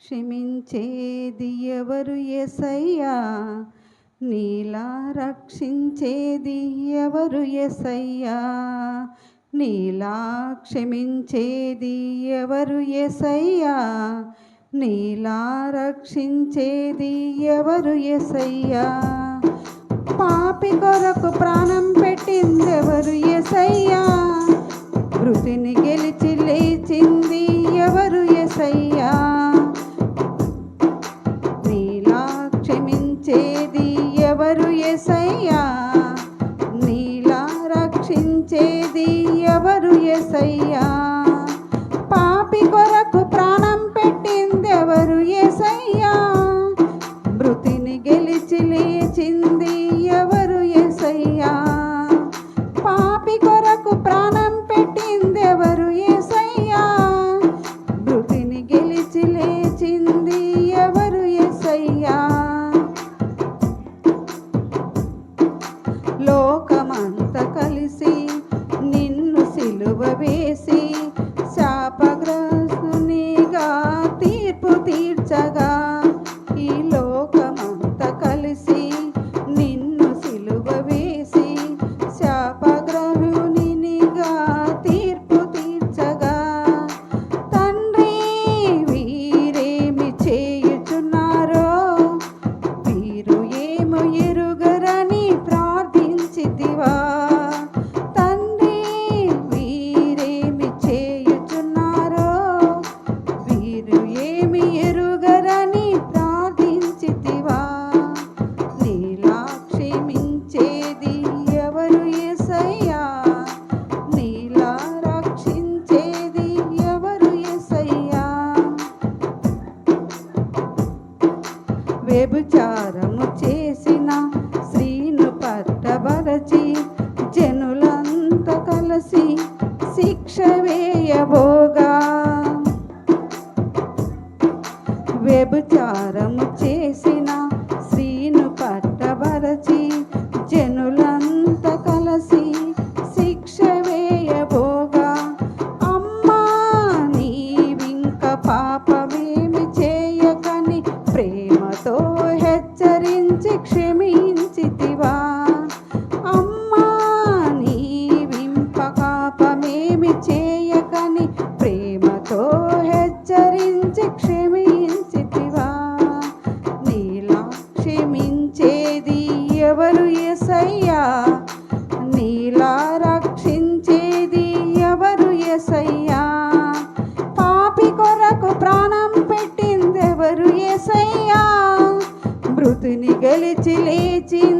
క్షమించేది ఎవరు యేసయ్యా, నీలా రక్షించేది ఎవరు యేసయ్యా, నీలా క్షమించేది ఎవరు యేసయ్యా, నీలా రక్షించేది ఎవరు యేసయ్యా. పాపి కొరకు ప్రాణం పెట్టిందెవరు యేసయ్యా, మృతిని గెలిచి లేచింది ఎవరు యేసయ్యా, నీలా క్షమించేది ఎవరు యేసయ్యా, నీలా రక్షించేది ఎవరు యేసయ్యా. పాపి కొరకు ప్రాణం పెట్టిందెవరు యేసయ్యా, మృతిని గెలిచి లేచింది ఎవరు యేసయ్యా. పాపి కొరకు ప్రాణం పెట్టిందెవరు యేసయ్యా, మృతిని గెలిచి లేచింది ఎవరు యేసయ్యా. లోకమంత కలిసి నిన్ను సిలువ వేసి శాపగ్రస్తునిగా తీర్పు తీర్చగా, ఈ లోకమంత కలిసి నిన్ను సిలువ వేసి శాపగ్రహునిగా తీర్పు తీర్చగా, తండ్రి వీరేమి చేయుచున్నారో వీరు ఏమో ఎరుగరని ప్రార్థించితివా. తండ్రి వీరేమి చేయుచున్నారో వీరు ఏమి ఎరుగరని ప్రార్థించితివా. నీలా క్షమించేది ఎవరు యేసయ్యా, నీలా రక్షించేది ఎవరు యేసయ్యా. వ్యభిచారము చేసిన స్త్రీను పట్టబరచి జనులంతా కలిసి శిక్ష వేయబోగా, వ్యభిచారము చేసిన స్త్రీను పట్టబరచి జనులంతా కలిసి శిక్ష వేయబోగా, అమ్మా నీవింక పాపమేమి చేయకని ప్రేమతో హెచ్చరించి క్షమించితివా. అమ్మా నీవింక పాపమేమి చేయకని ప్రేమతో హెచ్చరించి క్షమించితివా. నీలా క్షమించేది ఎవరు యేసయ్యా, నీలా రక్షించేది ఎవరు యేసయ్యా. పాపి కొరకు ప్రాణం పెట్టిందెవరు యేసయ్యా, మృతిని గెలిచి లేచింది